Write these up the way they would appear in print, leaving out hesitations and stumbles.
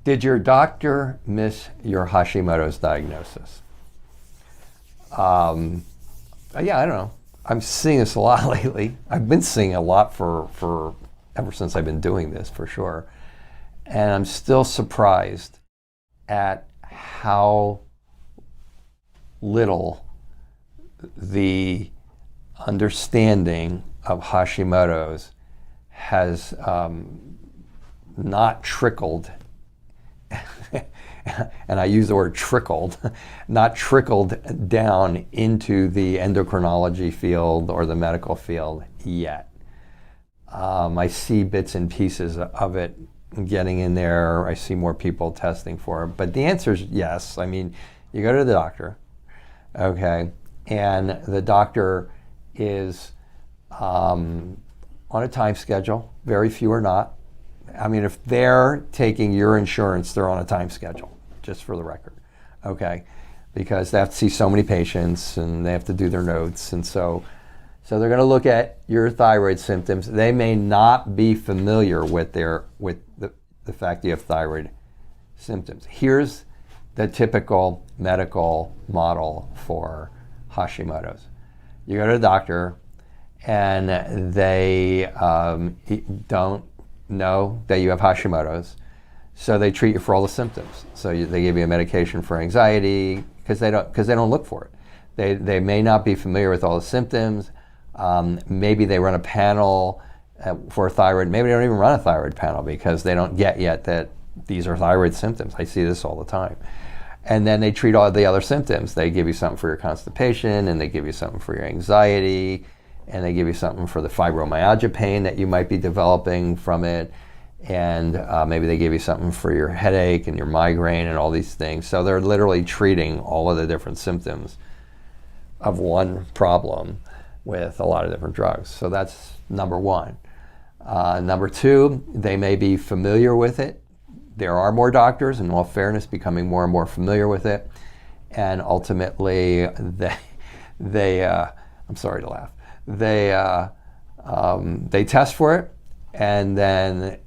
Did your doctor miss your Hashimoto's diagnosis? Yeah, I don't know. I'm seeing this a lot lately. I've been seeing a lot for ever since I've been doing this, for sure. And I'm still surprised at how little the understanding of Hashimoto's has not trickled, and I use the word trickled, not trickled down into the endocrinology field or the medical field yet. I see bits and pieces of it getting in there. I see more people testing for it. But the answer is yes. I mean, you go to the doctor, okay, and the doctor is on a time schedule. Very few are not. I mean, if they're taking your insurance, they're on a time schedule, just for the record, okay? Because they have to see so many patients and they have to do their notes. And so they're going to look at your thyroid symptoms. They may not be familiar with the fact that you have thyroid symptoms. Here's the typical medical model for Hashimoto's. You go to the doctor and they don't know that you have Hashimoto's, so they treat you for all the symptoms. So they give you a medication for anxiety because they don't look for it. They may not be familiar with all the symptoms. Maybe they run a panel for thyroid. Maybe they don't even run a thyroid panel because they don't get yet that these are thyroid symptoms. I see this all the time. And then they treat all the other symptoms. They give you something for your constipation, and they give you something for your anxiety, and they give you something for the fibromyalgia pain that you might be developing from it, and maybe they give you something for your headache and your migraine and all these things. So they're literally treating all of the different symptoms of one problem with a lot of different drugs. So that's number one. Number two, they may be familiar with it. There are more doctors, in all fairness, becoming more and more familiar with it, and ultimately they I'm sorry to laugh. They test for it, and then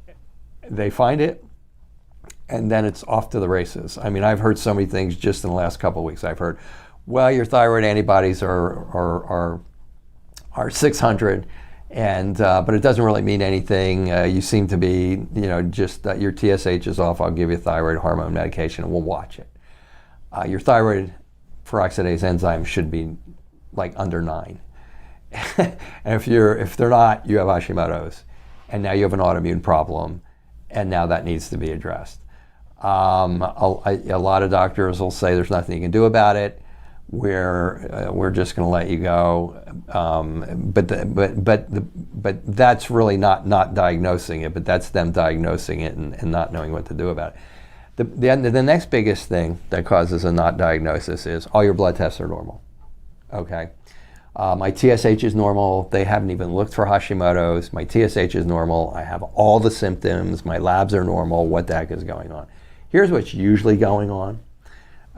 they find it, and then it's off to the races. I mean, I've heard so many things just in the last couple of weeks. I've heard, well, your thyroid antibodies are 600, and but it doesn't really mean anything. You seem to be, just that your TSH is off. I'll give you thyroid hormone medication, and we'll watch it. Your thyroid peroxidase enzyme should be like under 9. And if they're not, you have Hashimoto's, and now you have an autoimmune problem, and now that needs to be addressed. A lot of doctors will say there's nothing you can do about it. We're just going to let you go, but that's really not diagnosing it. But that's them diagnosing it and not knowing what to do about it. The next biggest thing that causes a not diagnosis is all your blood tests are normal. Okay. My TSH is normal. They haven't even looked for Hashimoto's. My TSH is normal. I have all the symptoms. My labs are normal. What the heck is going on? Here's what's usually going on,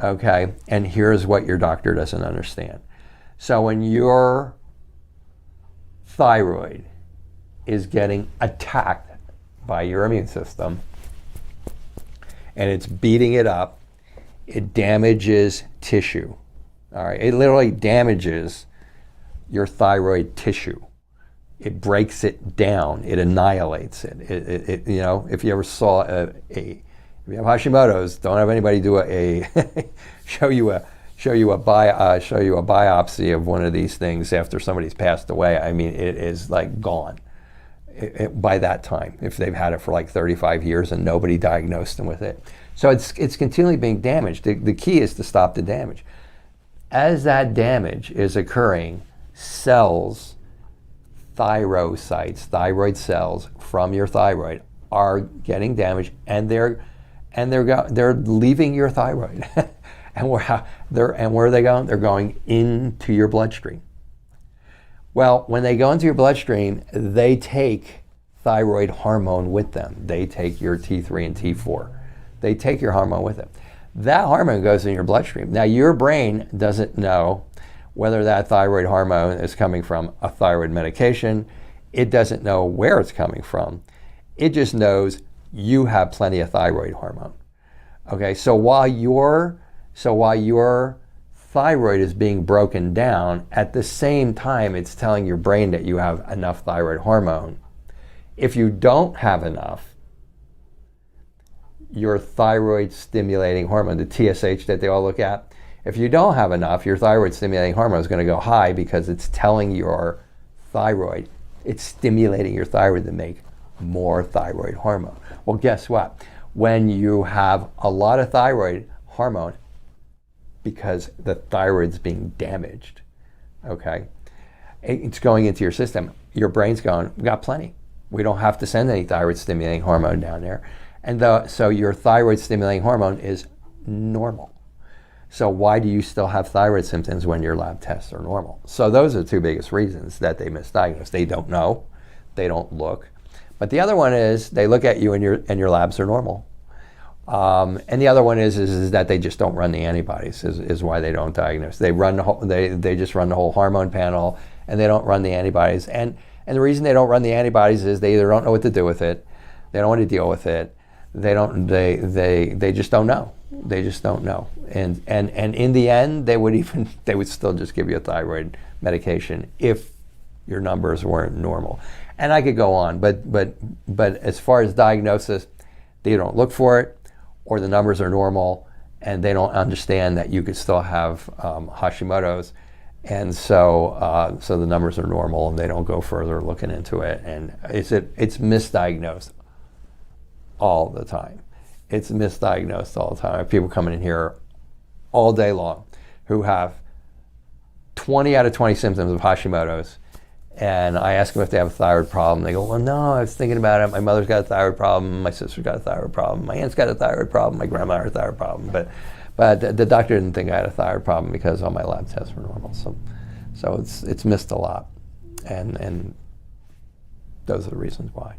okay? And here's what your doctor doesn't understand. So when your thyroid is getting attacked by your immune system and it's beating it up, it damages tissue, all right? It literally damages your thyroid tissue. It breaks it down. It annihilates it. If you ever saw if you have Hashimoto's, don't have anybody do show you a biopsy of one of these things after somebody's passed away. I mean, it is like gone by that time, if they've had it for like 35 years and nobody diagnosed them with it. So it's continually being damaged. The key is to stop the damage. As that damage is occurring, cells, thyrocytes, thyroid cells from your thyroid are getting damaged, and they're leaving your thyroid. and where are they going? They're going into your bloodstream. Well, when they go into your bloodstream, they take thyroid hormone with them. They take your T3 and T4. They take your hormone with them. That hormone goes in your bloodstream. Now, your brain doesn't know whether that thyroid hormone is coming from a thyroid medication. It doesn't know where it's coming from. It just knows you have plenty of thyroid hormone. Okay, so while your thyroid is being broken down, at the same time it's telling your brain that you have enough thyroid hormone. If you don't have enough, your thyroid stimulating hormone, the TSH that they all look at, if you don't have enough, your thyroid stimulating hormone is going to go high because it's telling your thyroid, it's stimulating your thyroid to make more thyroid hormone. Well, guess what? When you have a lot of thyroid hormone, because the thyroid's being damaged, okay, it's going into your system, your brain's going, we got plenty. We don't have to send any thyroid stimulating hormone down there. And so your thyroid stimulating hormone is normal. So why do you still have thyroid symptoms when your lab tests are normal? So those are the two biggest reasons that they misdiagnose. They don't know, they don't look. But the other one is they look at you and your labs are normal. And the other one is that they just don't run the antibodies is why they don't diagnose. They run the whole, they just run the whole hormone panel and they don't run the antibodies. And the reason they don't run the antibodies is they either don't know what to do with it, they don't want to deal with it, they just don't know. They just don't know. And in the end, they would still just give you a thyroid medication if your numbers weren't normal. And I could go on, but as far as diagnosis, they don't look for it, or the numbers are normal, and they don't understand that you could still have Hashimoto's, and so the numbers are normal, and they don't go further looking into it, and it's misdiagnosed all the time. It's misdiagnosed all the time. I have people coming in here all day long who have 20 out of 20 symptoms of Hashimoto's, and I ask them if they have a thyroid problem. They go, well, no, I was thinking about it. My mother's got a thyroid problem. My sister's got a thyroid problem. My aunt's got a thyroid problem. My grandma had a thyroid problem. But the doctor didn't think I had a thyroid problem because all my lab tests were normal. So it's missed a lot, and those are the reasons why.